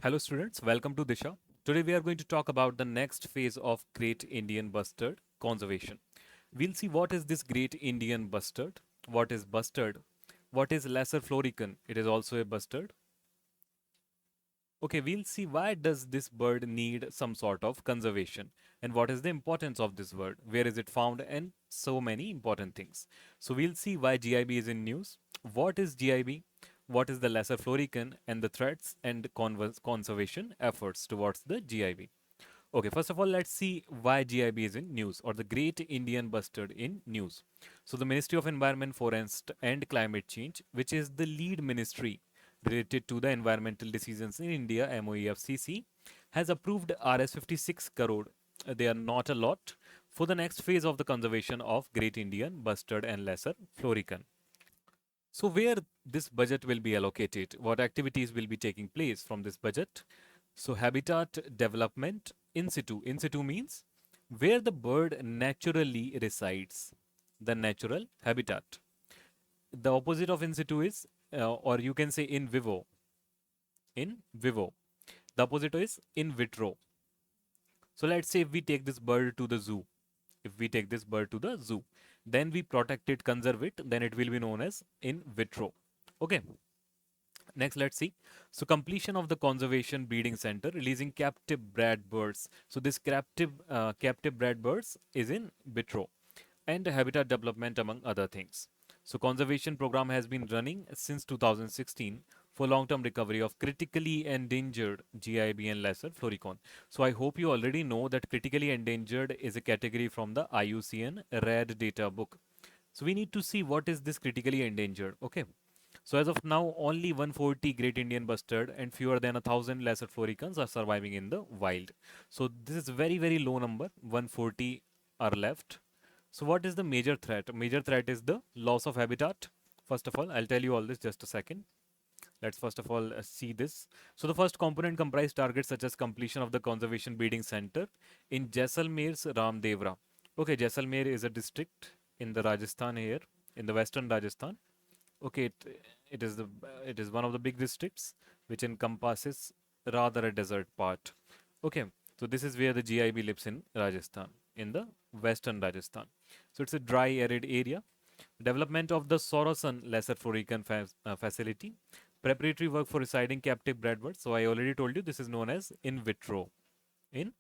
Hello students, welcome to Disha. Today we are going to talk about the next phase of Great Indian Bustard conservation. We'll see what is this Great Indian Bustard, what is bustard, what is Lesser Florican, it is also a bustard. Okay, we'll see why does this bird need some sort of conservation and what is the importance of this bird, where is it found and so many important things. So we'll see why GIB is in news, what is GIB, what is the lesser florican and the threats and conservation efforts towards the GIB. Okay, first of all, let's see why GIB is in news or the Great Indian Bustard in news. So, the Ministry of Environment, Forest and Climate Change, which is the lead ministry related to the environmental decisions in India, MOEFCC, has approved Rs 56 crore. They are not a lot for the next phase of the conservation of Great Indian Bustard and Lesser Florican. So, where this budget will be allocated, what activities will be taking place from this budget? So, habitat development in situ. In situ means where the bird naturally resides, the natural habitat. The opposite of in situ is, or you can say in vivo. In vivo. The opposite is in vitro. So, let's say if we take this bird to the zoo, if we take this bird to the zoo, then we protect it, conserve it, then it will be known as in vitro. Okay. Next, let's see. So, completion of the conservation breeding center releasing captive bred birds. So, this captive bred birds is in vitro and habitat development among other things. So, conservation program has been running since 2016 for long-term recovery of critically endangered GIB and lesser floricon. So, I hope you already know that critically endangered is a category from the IUCN Red Data book. So, we need to see what is this critically endangered. Okay. So as of now, only 140 Great Indian Bustard and fewer than 1,000 lesser floricans are surviving in the wild. So this is very low number. 140 are left. So what is the major threat? Major threat is the loss of habitat. First of all, I'll tell you all this just a second. Let's first of all see this. So the first component comprise targets such as completion of the conservation breeding center in Jaisalmer's Ramdevra. Okay, Jaisalmer is a district in the Rajasthan here, in the western Rajasthan. Okay, it is the it is one of the big districts which encompasses rather a desert part. Okay, so this is where the GIB lives in Rajasthan, in the western Rajasthan. So it's a dry, arid area. Development of the Sorosan Lesser Florican facility. Preparatory work for residing captive bred birds. So I already told you this is known as in vitro. In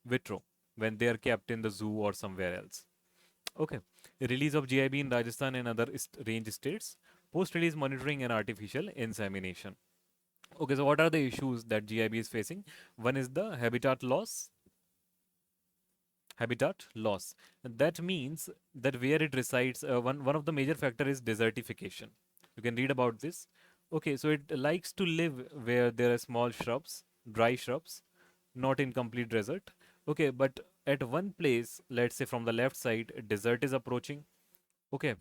vitro, when they are kept in the zoo or somewhere else. Okay. Release of GIB in Rajasthan and other range states. Post-release monitoring and artificial insemination. Okay, so what are the issues that GIB is facing? One is the habitat loss. Habitat loss. And that means that where it resides, one of the major factor is desertification. You can read about this. Okay, so it likes to live where there are small shrubs, dry shrubs, not in complete desert. Okay, but at one place, let's say from the left side, a desert is approaching. Okay,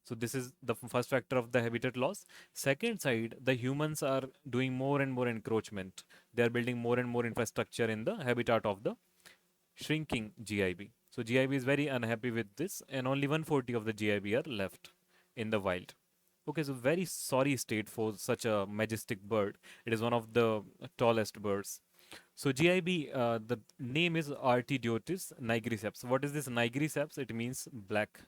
so this is the first factor of the habitat loss. Second side, the humans are doing more and more encroachment. They are building more and more infrastructure in the habitat of the shrinking GIB. So GIB is very unhappy with this, and only 140 of the GIB are left in the wild. Okay, so very sorry state for such a majestic bird. It is one of the tallest birds. So GIB, the name is Artidiotis nigriceps. What is this nigriceps? It means black.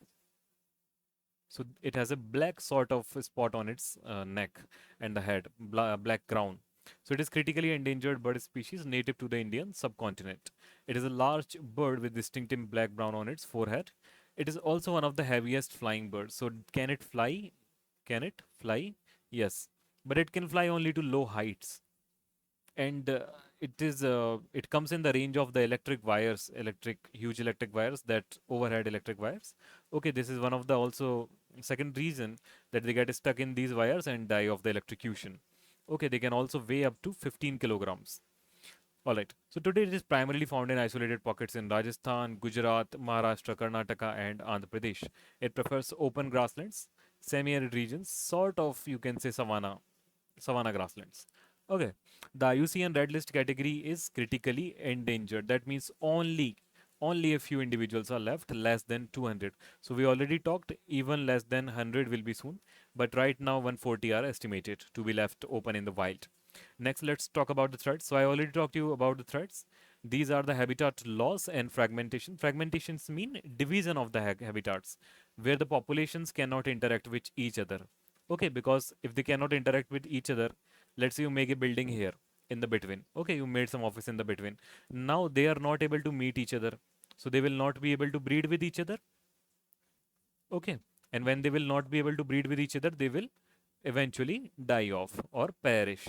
So it has a black sort of spot on its neck and the head, black crown. So it is critically endangered bird species native to the Indian subcontinent. It is a large bird with distinctive black brown on its forehead. It is also one of the heaviest flying birds. So can it fly? Can it fly? Yes, but it can fly only to low heights, and it comes in the range of the electric wires, huge electric wires, that overhead electric wires. Okay, this is one of the also second reason that they get stuck in these wires and die of the electrocution. Okay, they can also weigh up to 15 kilograms. All right. So today it is primarily found in isolated pockets in Rajasthan, Gujarat, Maharashtra, Karnataka, and Andhra Pradesh. It prefers open grasslands, semi-arid regions, sort of you can say savanna grasslands. Okay. The IUCN Red List category is critically endangered. That means only a few individuals are left, less than 200. So we already talked, even less than 100 will be soon, but right now 140 are estimated to be left open in the wild. Next, let's talk about the threats. So I already talked to you about the threats. These are the habitat loss and fragmentation. Fragmentations mean division of the habitats, where the populations cannot interact with each other. Okay, because if they cannot interact with each other, let's say you make a building here in the between. Okay, you made some office in the between. Now they are not able to meet each other. So they will not be able to breed with each other. Okay. And when they will not be able to breed with each other, they will eventually die off or perish.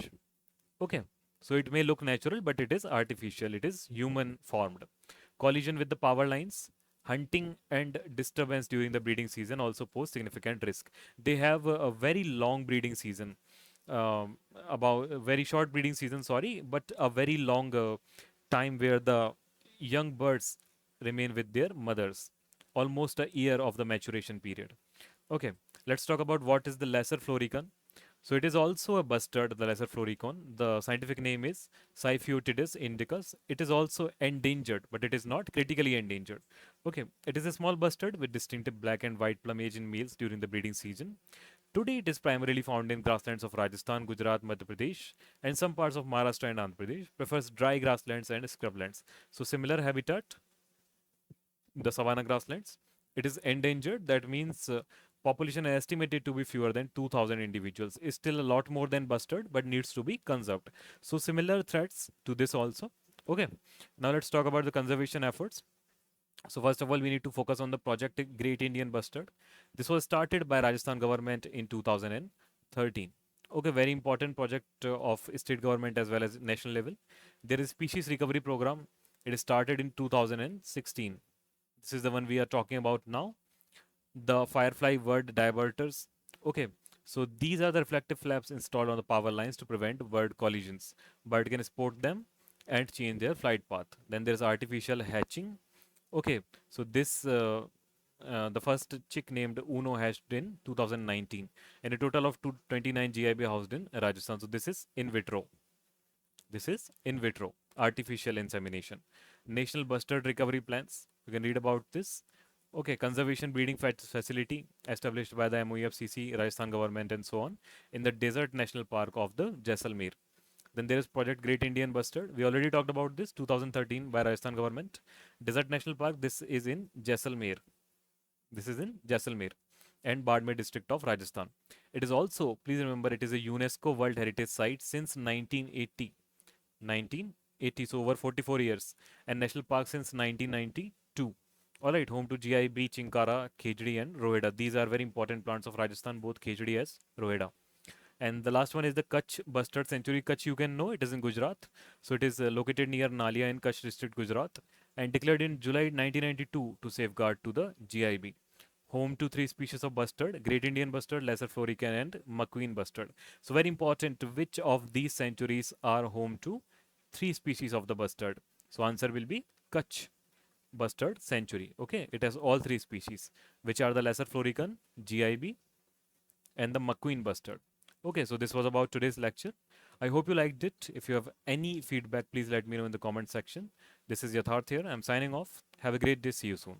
Okay. So it may look natural, but it is artificial. It is human formed. Collision with the power lines, hunting and disturbance during the breeding season also pose significant risk. They have a very long breeding season, about a very short breeding season, sorry, but a very long time where the young birds remain with their mothers, almost a year of the maturation period. Okay, let's talk about what is the lesser florican. So it is also a bustard, the lesser floricon. The scientific name is Siphiotidis indicus. It is also endangered, but it is not critically endangered. Okay, it is a small bustard with distinctive black and white plumage in males during the breeding season. Today, it is primarily found in grasslands of Rajasthan, Gujarat, Madhya Pradesh, and some parts of Maharashtra and Andhra Pradesh. Prefers dry grasslands and scrublands. So similar habitat, the savanna grasslands. It is endangered. That means population estimated to be fewer than 2,000 individuals. Is still a lot more than bustard, but needs to be conserved. So similar threats to this also. Okay. Now let's talk about the conservation efforts. So first of all, we need to focus on the project Great Indian Bustard. This was started by Rajasthan government in 2013. Okay, very important project of state government as well as national level. There is species recovery program. It is started in 2016. This is the one we are talking about now. The firefly word diverters. Okay, so these are the reflective flaps installed on the power lines to prevent bird collisions. Bird can spot them and change their flight path. Then there is artificial hatching. Okay, so this the first chick named Uno hatched in 2019, and a total of 29 GIB housed in Rajasthan. So this is in vitro. This is in vitro artificial insemination. National bustard recovery plans. You can read about this. Okay, conservation breeding facility established by the MOEFCC, Rajasthan government, and so on in the Desert National Park of the Jaisalmer. Then there is Project Great Indian Bustard. We already talked about this 2013 by Rajasthan government. Desert National Park. This is in Jaisalmer. This is in Jaisalmer and Badmer district of Rajasthan. It is also, please remember, it is a UNESCO World Heritage Site since 1980. 1980, so over 44 years, and National Park since 1992. Alright, home to GIB, Chinkara, Khejdi, and Roheda. These are very important plants of Rajasthan, both Khejdi as Roheda. And the last one is the Kutch Bustard Sanctuary. Kutch, you can know, it is in Gujarat. So it is located near Nalia in Kutch district, Gujarat, and declared in July 1992 to safeguard to the GIB. Home to three species of bustard: Great Indian bustard, Lesser Florican, and McQueen bustard. So very important, which of these sanctuaries are home to three species of the bustard? So answer will be Kutch Bustard Sanctuary. Okay, it has all three species, which are the Lesser Florican, GIB, and the McQueen bustard. Okay, so this was about today's lecture. I hope you liked it. If you have any feedback, please let me know in the comment section. This is Yatharth here. I'm signing off. Have a great day. See you soon.